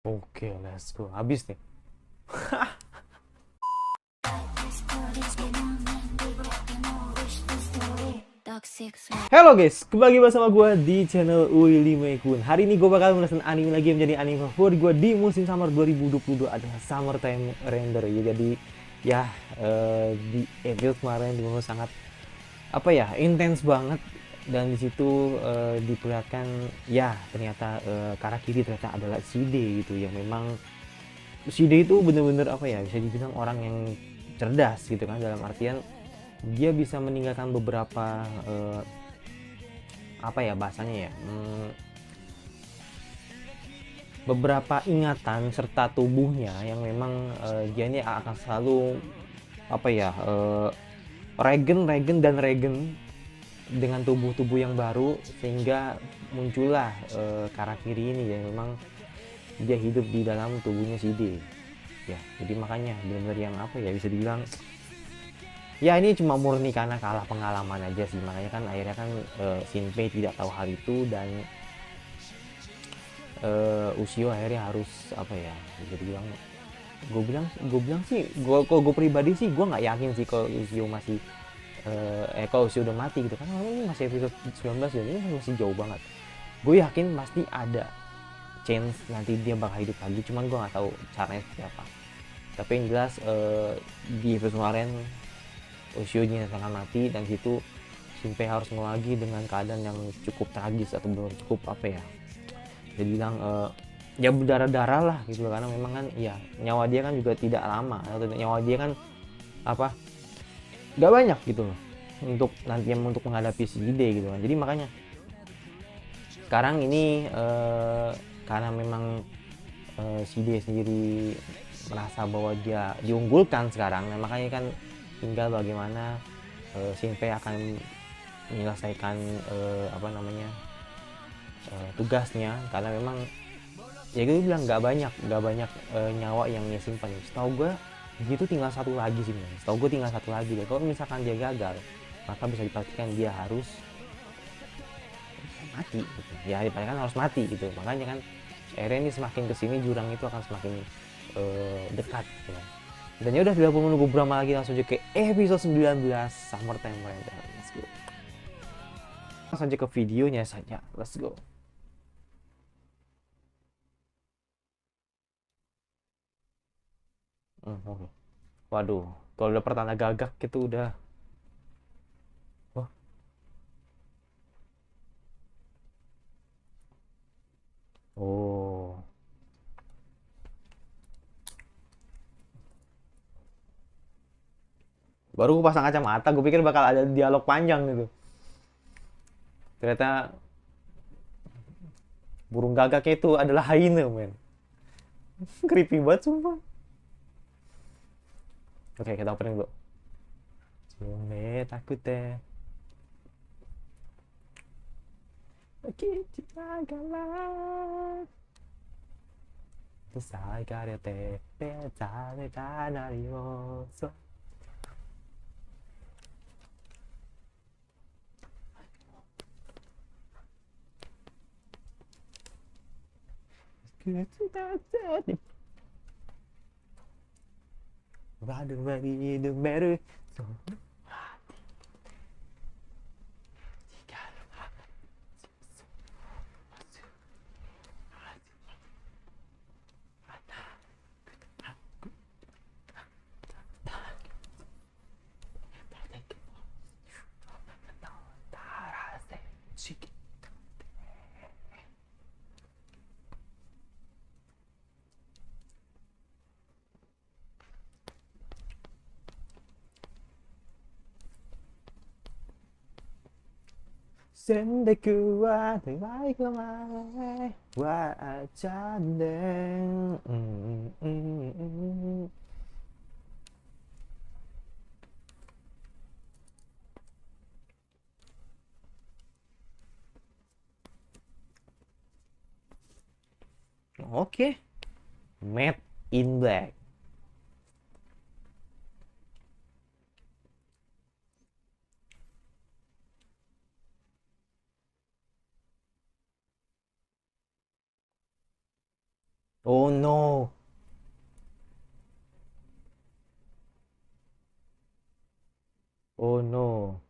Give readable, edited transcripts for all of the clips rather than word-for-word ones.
Oke, let's go. Habis nih. Halo guys, kembali bersama gue di channel Willy Mekun. Hari ini gue bakal ngerasain anime lagi yang menjadi anime favorit gue di musim summer 2022 adalah Summertime Render. Ya, jadi ya di episode kemarin benar sangat intens banget, dan di situ diperlihatkan ya ternyata Karakiri ternyata adalah Shide gitu, yang memang Shide itu bener-bener bisa dibilang orang yang cerdas gitu kan, dalam artian dia bisa meninggalkan beberapa bahasanya ya, beberapa ingatan serta tubuhnya yang memang dia ini akan selalu regen regen dan regen dengan tubuh-tubuh yang baru, sehingga muncullah Karakiri ini yang memang dia hidup di dalam tubuhnya Shide ya. Jadi makanya benar-benar yang bisa dibilang ya ini cuma murni karena kalah pengalaman aja sih, makanya kan akhirnya kan Shinpei tidak tahu hal itu, dan Ushio akhirnya harus bisa dibilang, gue bilang sih, gue pribadi sih gue nggak yakin sih kalau Ushio masih kalau Ushio udah mati gitu kan, ini masih episode 19 dan ini masih jauh banget. Gue yakin pasti ada chance nanti dia bakal hidup lagi, cuman gue nggak tahu caranya seperti apa. Tapi yang jelas di episode kemarin Ushio dinyatakan mati, dan situ Shinpei harus lagi dengan keadaan yang cukup tragis atau belum cukup dia bilang ya berdarah-darah lah gitu, karena memang kan ya nyawa dia kan juga tidak lama, atau nyawa dia kan gak banyak gitu loh untuk nantinya untuk menghadapi si Ide gitu kan. Jadi makanya sekarang ini karena memang si Ide sendiri merasa bahwa dia diunggulkan sekarang, nah makanya kan tinggal bagaimana Shinpei akan menyelesaikan tugasnya, karena memang ya gue bilang nggak banyak nyawa yang dia simpan. Setahu gue itu tinggal satu lagi sih, setahu gue tinggal satu lagi deh. Kalau misalkan dia gagal, maka bisa dipastikan dia harus mati gitu. Ya dipastikan harus mati gitu. Makanya kan akhirnya ini semakin kesini jurang itu akan semakin dekat gitu kan. Dan ya udah, tidak perlu menunggu berapa lagi, langsung aja ke episode 19 Summertime Render. Let's go. Langsung aja ke videonya saja. Let's go. Oke. Waduh, kalau udah pertanda gagak itu udah. Wah, oh. Baru gue pasang kacamata, gue pikir bakal ada dialog panjang gitu. Ternyata burung gagaknya itu adalah hyena, men. Creepy banget sumpah. Oke, kita opening dulu. Cuma takut deh. Oke, kita galak. Sai karete, peta de tanarioso. Rather maybe the better. So, sendeku wa terbaik lemah wa acandeng. Oke, Matte in Black. Oh no. Oh no.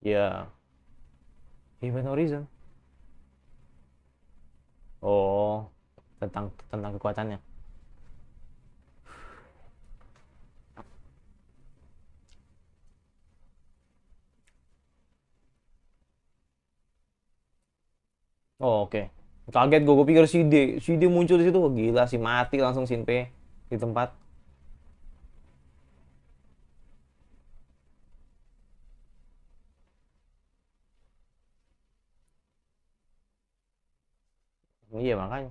Ya, Event Horizon. Oh, tentang tentang kekuatannya. Oh, oke. Kaget gue pikir si D muncul di situ. Wah, gila sih mati langsung Shinpe di tempat. Iya makanya.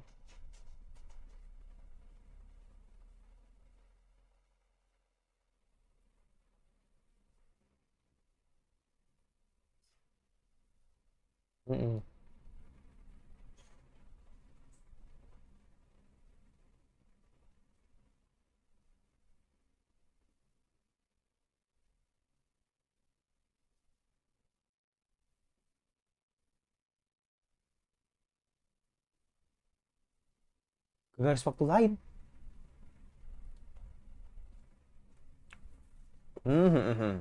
Mm-mm. Ke garis waktu lain. Hmm, hmm, hmm, hmm.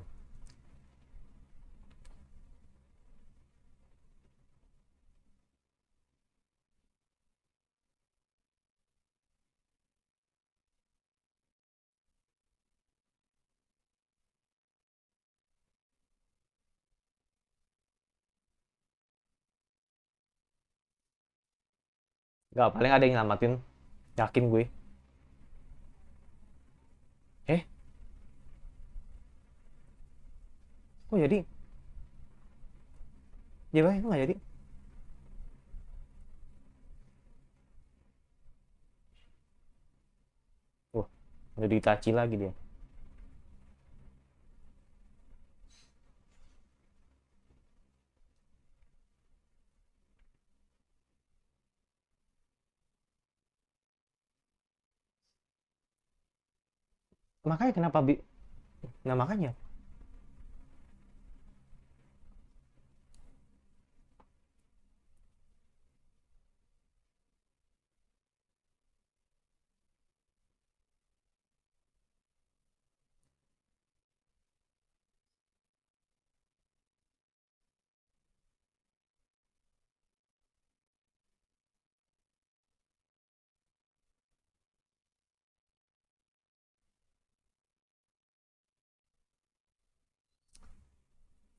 Gak, paling ada yang nyelamatin. Yakin gue. Eh, kok jadi? Ya bang, itu gak jadi. Wah, jadi Itachi lagi dia. Makanya kenapa nah makanya.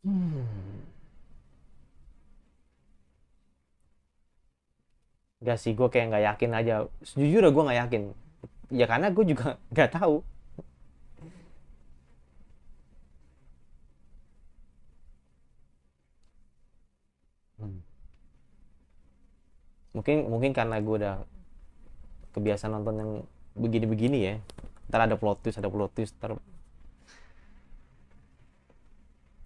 Hmm. Gak sih, gue kayak nggak yakin aja. Sejujurnya gue nggak yakin. Ya karena gue juga nggak tahu. Hmm. Mungkin mungkin karena gue udah kebiasaan nonton yang begini-begini ya. Ntar ada plot twist, ntar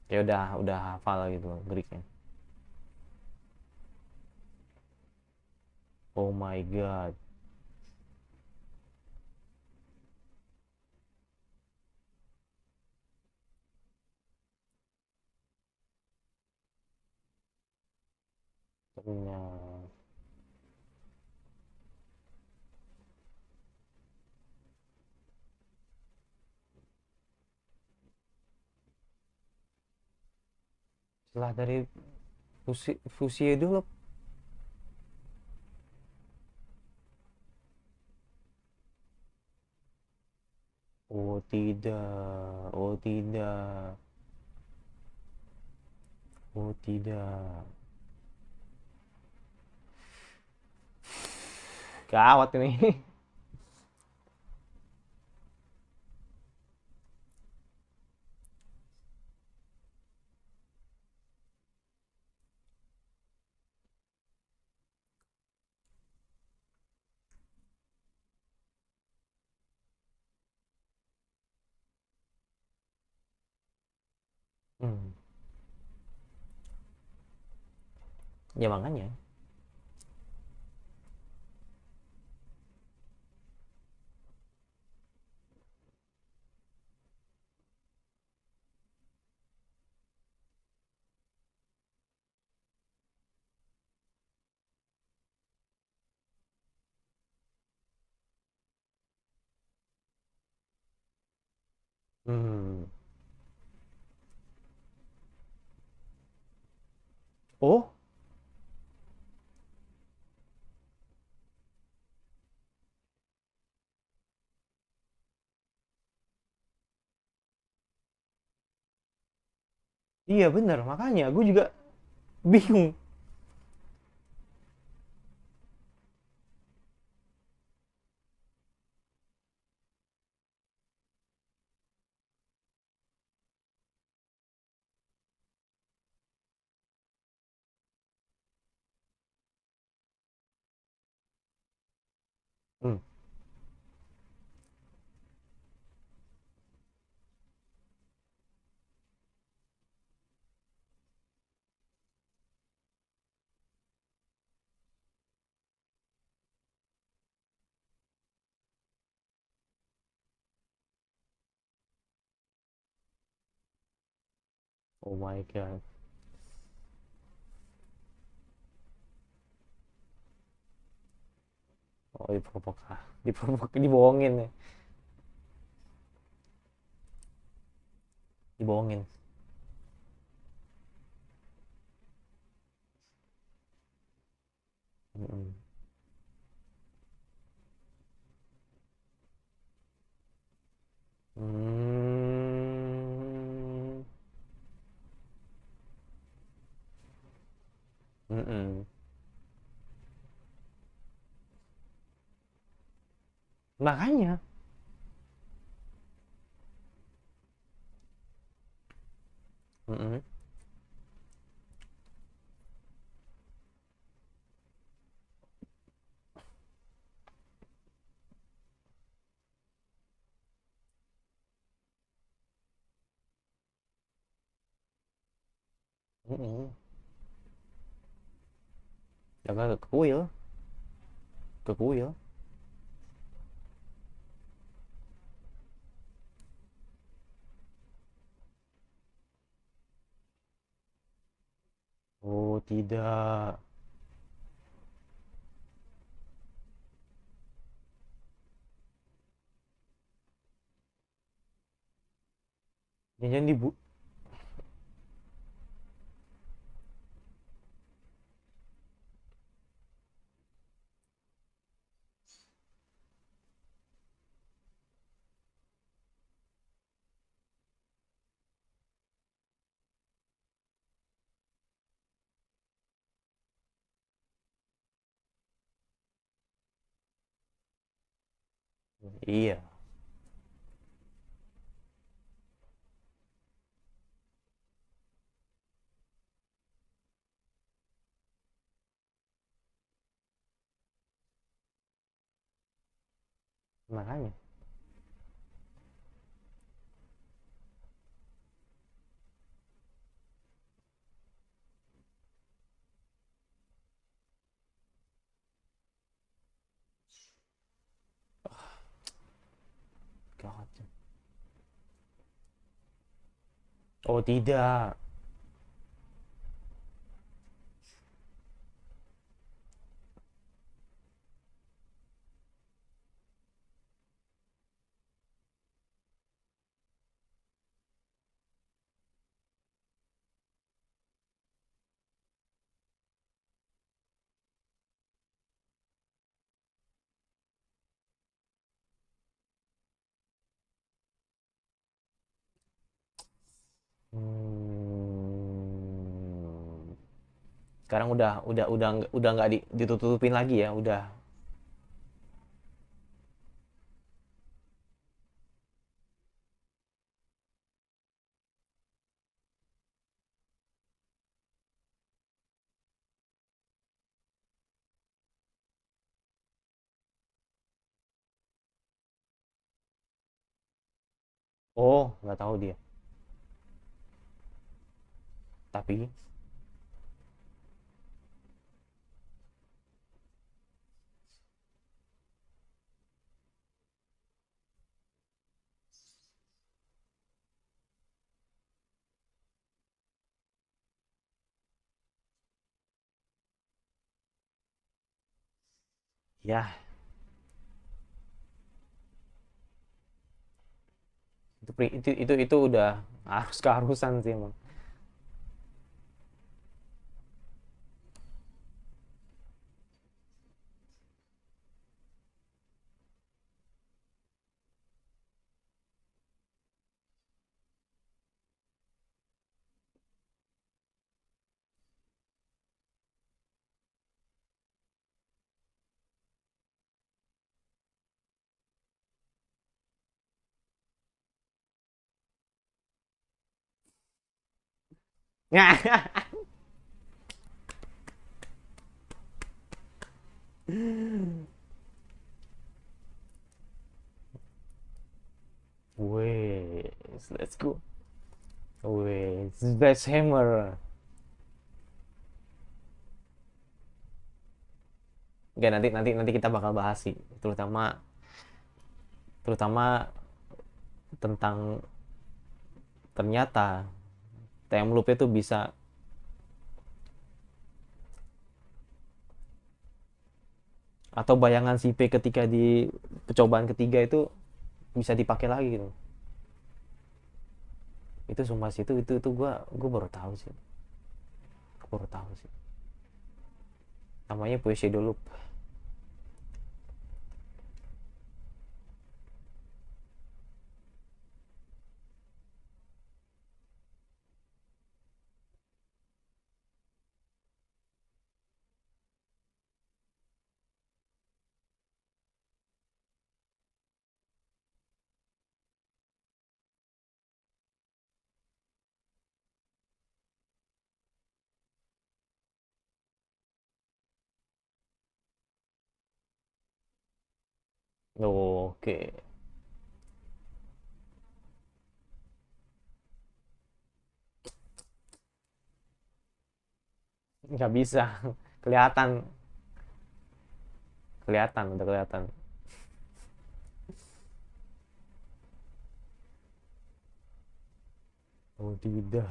ya udah hafal gitu Greeknya. Oh my god. Ternyata setelah dari fusi itu loh. Oh tidak, oh tidak, oh tidak. Gawat ini. Hmm. Ya makanya. Hmm. Oh, iya bener. Makanya gue juga bingung. Hmm. Oh my god. Oh, diprovok, diprovok, dibohongin ya. Dibohongin. Mm-mm. Hmm. Mm-mm. Makanya. Mm-mm. Mm-mm. Jaga ke kuil, ke kuil. Oh tidak. Jangan dibu. Iya, makanya, God. Oh tidak. Hmm. Sekarang udah nggak ditutupin lagi ya, udah. Oh, nggak tahu dia. Tapi, ya Itu udah harus keharusan sih emang. Wait, let's go. Wait, best hammer. Oke, nanti nanti nanti kita bakal bahas sih, terutama terutama tentang ternyata time loop itu bisa, atau bayangan si P ketika di percobaan ketiga itu bisa dipakai lagi gitu. Itu sumpah sih, itu gua baru tahu sih. Gua baru tahu sih. Namanya Push Shadow Loop. Oke, nggak bisa. Kelihatan, kelihatan, udah kelihatan. Oh tidak.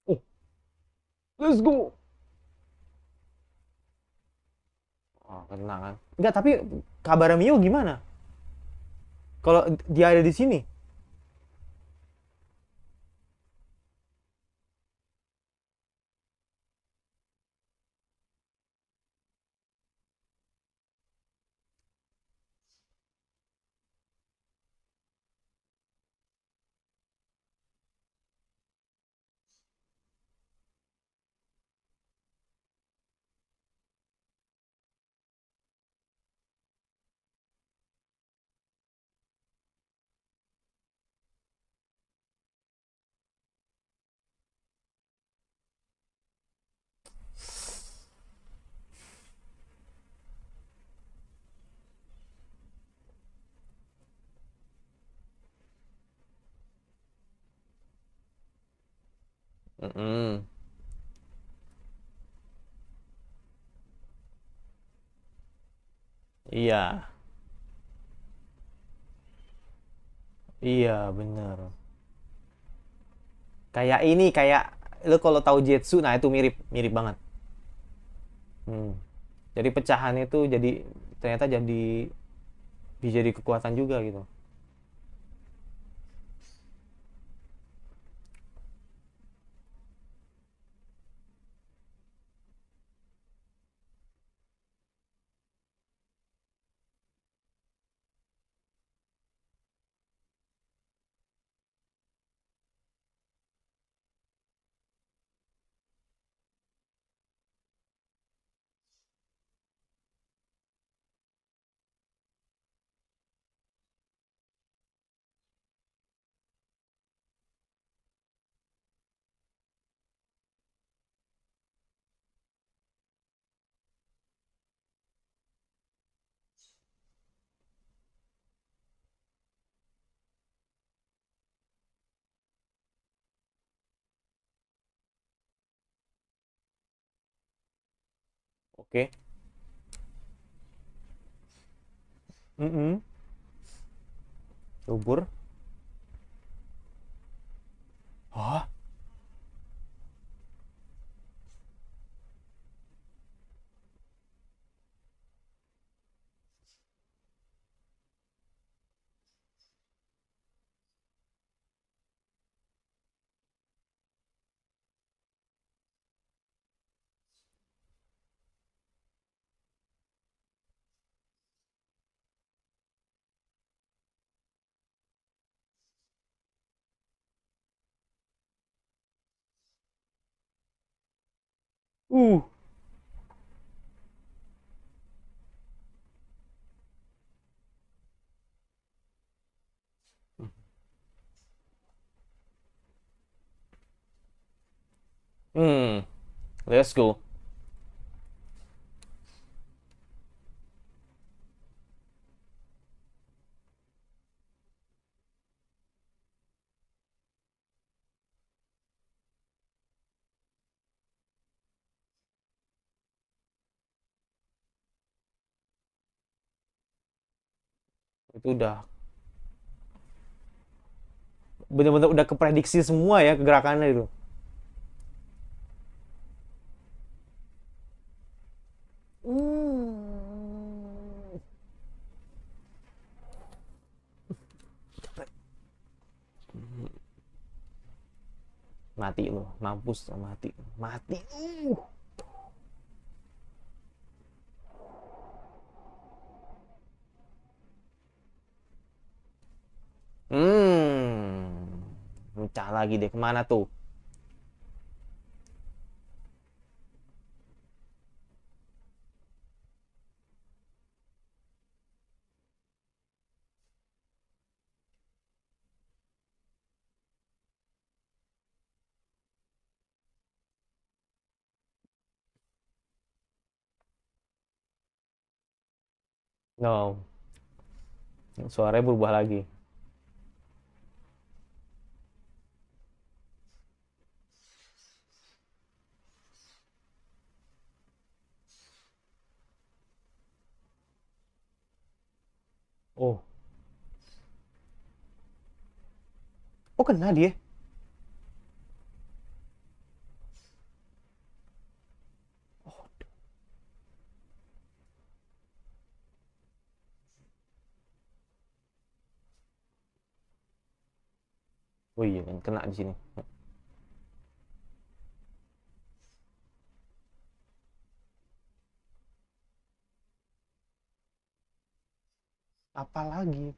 Oh, let's go. Oh, kena kan. Enggak, tapi kabar Mio gimana? Kalau dia ada di sini. Mm-mm. Iya, iya bener. Kayak ini, kayak lu kalau tahu Jetsu, nah itu mirip, mirip banget. Hmm. Jadi pecahan itu jadi ternyata jadi bisa jadi kekuatan juga gitu. Oke. Mm-mm. Subur. Hah? Uh. Hmm, let's go. Itu udah bener-bener udah keprediksi semua ya gerakannya itu. Hmm. Mati lo, mampus mati. Mati. Hmm. Pecah lagi deh, kemana tuh? No, suaranya berubah lagi. Oh, oh kena dia. Oh iya, kena di sini. Apalagi?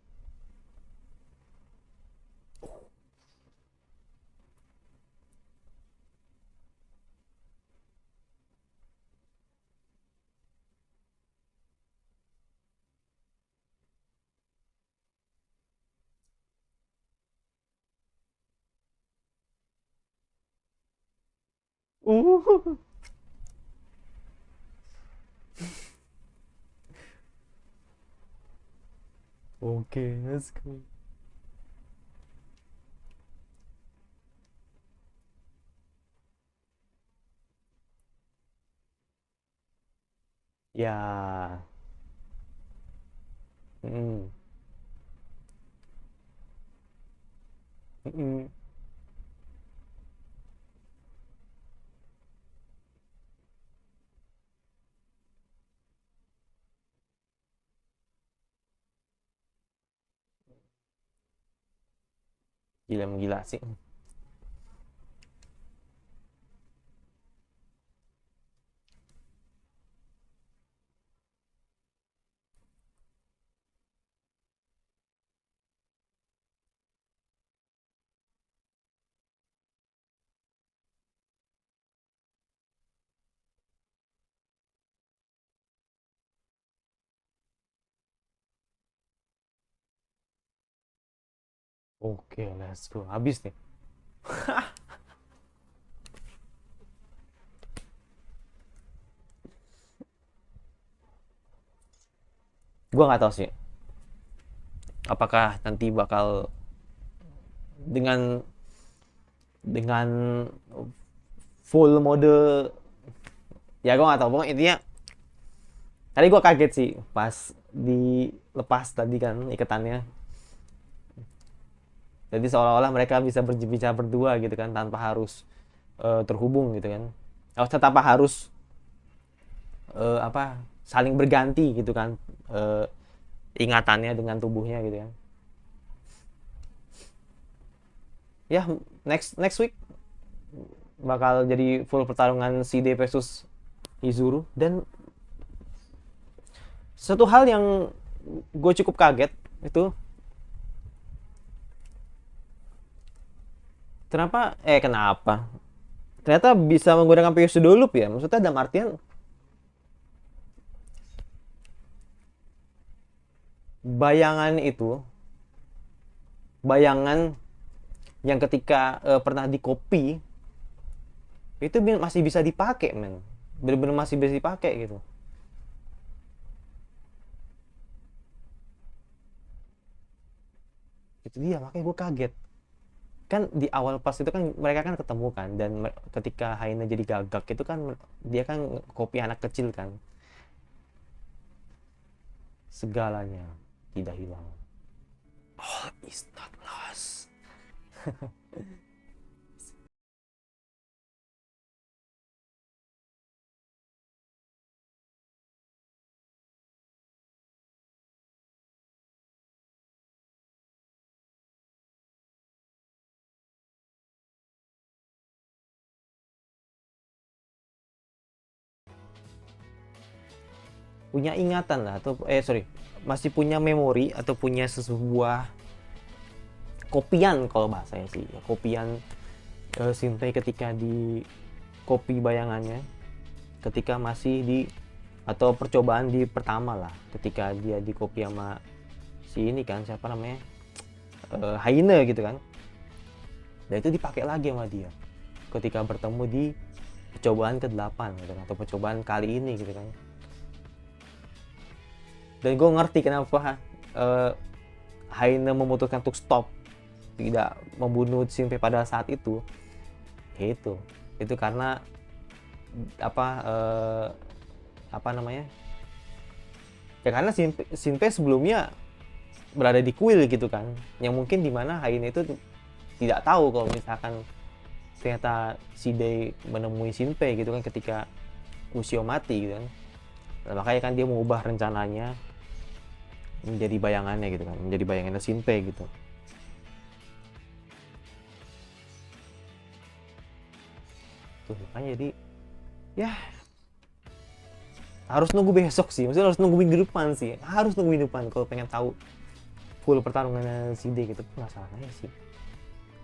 Uh. Oke, let's go. Ya. Mm. Mm. Gila sih. Oke, let's go. Habis nih. Gua nggak tahu sih. Apakah nanti bakal dengan dengan full mode, ya gue nggak tahu, pokoknya intinya tadi gue kaget sih pas dilepas tadi kan ikatannya. Jadi seolah-olah mereka bisa berbicara berdua gitu kan, tanpa harus terhubung gitu kan. Tanpa harus apa, saling berganti gitu kan, ingatannya dengan tubuhnya gitu kan. Ya, next next week bakal jadi full pertarungan CD versus Izuru. Dan satu hal yang gue cukup kaget itu, kenapa ternyata bisa menggunakan pseudo loop ya. Maksudnya dalam artian bayangan itu, bayangan yang ketika pernah di copy itu masih bisa dipakai, men. Bener-bener masih bisa dipakai gitu. Itu dia, makanya gue kaget. Kan di awal pas itu kan mereka kan ketemu kan, dan ketika Haina jadi gagak itu kan dia kan copy anak kecil kan. Segalanya tidak hilang. All is not lost. Punya ingatan lah, atau masih punya memori atau punya sebuah kopian, kalau bahasanya sih ya, kopian Shinpei ketika di copy bayangannya, ketika masih di, atau percobaan di pertama lah, ketika dia di copy sama si ini kan, siapa namanya, Haine gitu kan. Dan itu dipakai lagi sama dia ketika bertemu di percobaan ke-8 gitu kan, atau percobaan kali ini gitu kan. Dan gue ngerti kenapa Haine memutuskan untuk stop, tidak membunuh Shinpei pada saat itu. Ya itu karena apa namanya, ya karena Shinpei sebelumnya berada di kuil gitu kan, yang mungkin dimana Haine itu tidak tahu kalau misalkan ternyata Shide menemui Shinpei gitu kan ketika Ushio mati gitu kan. Nah, makanya kan dia mengubah rencananya menjadi bayangannya gitu kan, menjadi bayangannya Shinpei gitu. Tuh makanya jadi ya harus nunggu besok sih, maksudnya harus nunggu minggu depan sih, harus nunggu minggu depan kalau pengen tahu full pertarungannya Shide gitu. Masalahnya sih,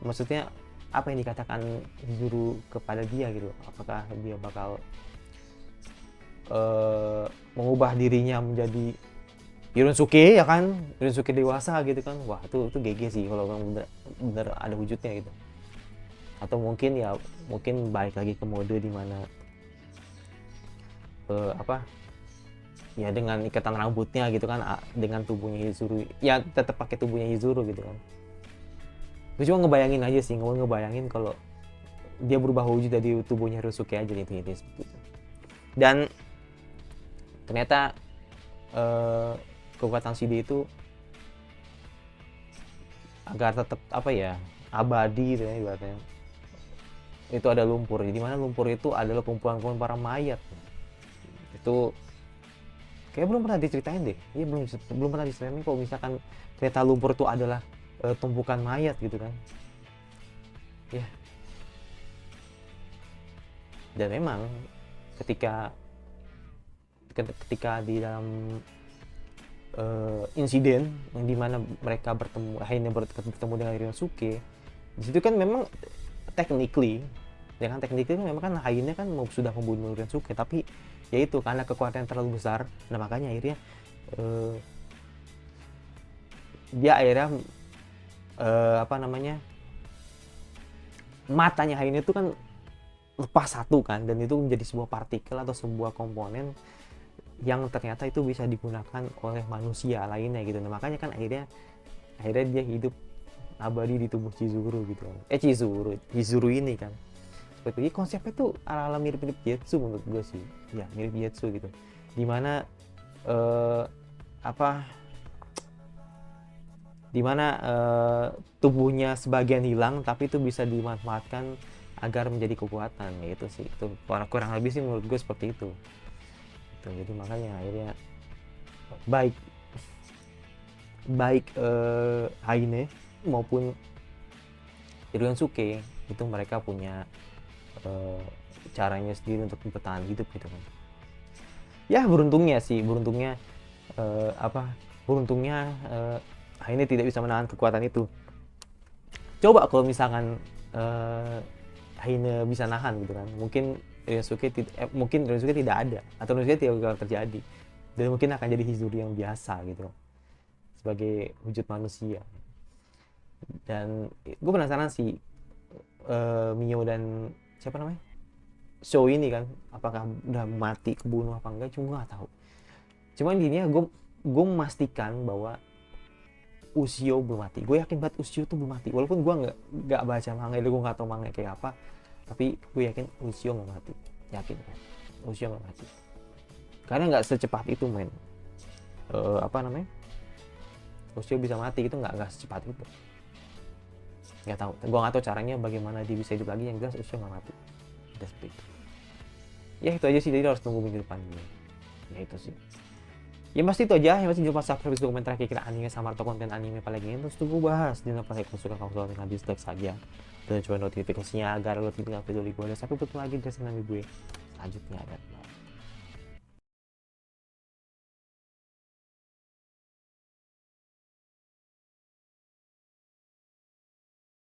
maksudnya apa yang dikatakan Izuru kepada dia gitu, apakah dia bakal mengubah dirinya menjadi Ironsuke ya kan, Ironsuke dewasa gitu kan. Wah itu GG sih kalau bener ada wujudnya gitu. Atau mungkin ya, mungkin balik lagi ke mode dimana apa ya, dengan ikatan rambutnya gitu kan, dengan tubuhnya Izuru ya, tetap pakai tubuhnya Izuru gitu kan. Gue cuma ngebayangin aja sih, ngebayangin kalau dia berubah wujud dari tubuhnya Ironsuke aja gitu, seperti itu. Dan ternyata kekuatan CD itu agar tetap apa ya, abadi gitu ya ibaratnya, itu ada lumpur. Di mana lumpur itu adalah kumpulan-kumpulan para mayat. Itu kayak belum pernah diceritain deh. Iya, belum pernah diceritain kalau misalkan ternyata lumpur itu adalah tumpukan mayat gitu kan. Ya. Dan memang ketika di dalam insiden yang dimana mereka bertemu, akhirnya bertemu dengan Ryosuke, di situ kan memang technically kan memang kan Haine kan sudah membunuh Ryosuke, tapi yaitu karena kekuatan yang terlalu besar, nah makanya akhirnya dia akhirnya apa namanya, matanya Haine itu kan lepas satu kan, dan itu menjadi sebuah partikel atau sebuah komponen yang ternyata itu bisa digunakan oleh manusia lainnya gitu. Nah makanya kan akhirnya dia hidup abadi di tubuh Chizuru gitu. Chizuru ini kan. Seperti konsepnya tuh ala-ala mirip-mirip Jetsu menurut gue sih. Ya mirip Jetsu gitu. Dimana apa dimana tubuhnya sebagian hilang tapi itu bisa dimanfaatkan agar menjadi kekuatan. Ya itu sih, itu kurang lebih sih menurut gue seperti itu. Jadi makanya akhirnya baik Haine maupun Ryosuke itu mereka punya caranya sendiri untuk bertahan hidup gitu kan. Ya beruntungnya Haine tidak bisa menahan kekuatan itu. Coba kalau misalkan Haine bisa nahan gitu kan, mungkin Ryosuke tidak ada, atau Ryosuke tidak bakal terjadi, dan mungkin akan jadi Hizuri yang biasa gitu sebagai wujud manusia. Dan gue penasaran sih Mio dan siapa namanya Show ini kan, apakah udah mati, kebunuh apa enggak, cuma gue nggak tahu. Cuma intinya gue memastikan bahwa Ushio belum mati. Gue yakin banget Ushio tuh belum mati, walaupun gue nggak baca manga, gue nggak tahu manga kayak apa, tapi gue yakin Ushio nggak mati, yakin kan Ushio nggak mati, karena nggak secepat itu men. Ushio bisa mati itu nggak secepat itu. Nggak tahu, gue nggak tahu caranya bagaimana dia bisa hidup lagi, yang jelas Ushio nggak mati. Udah seperti itu. Ya itu aja sih, jadi harus tunggu minggu depan. Ya itu sih. Ya pasti itu aja, yang pasti jangan lupa subscribe komentar kira-kira anime sama atau konten anime paling ingin terus tunggu bahas. Jangan lupa like, suka, kamu suka dengan dislike saja, dan coba notifikasinya agar lo tidak video gue. Dan sampai bertemu lagi di channel gue selanjutnya.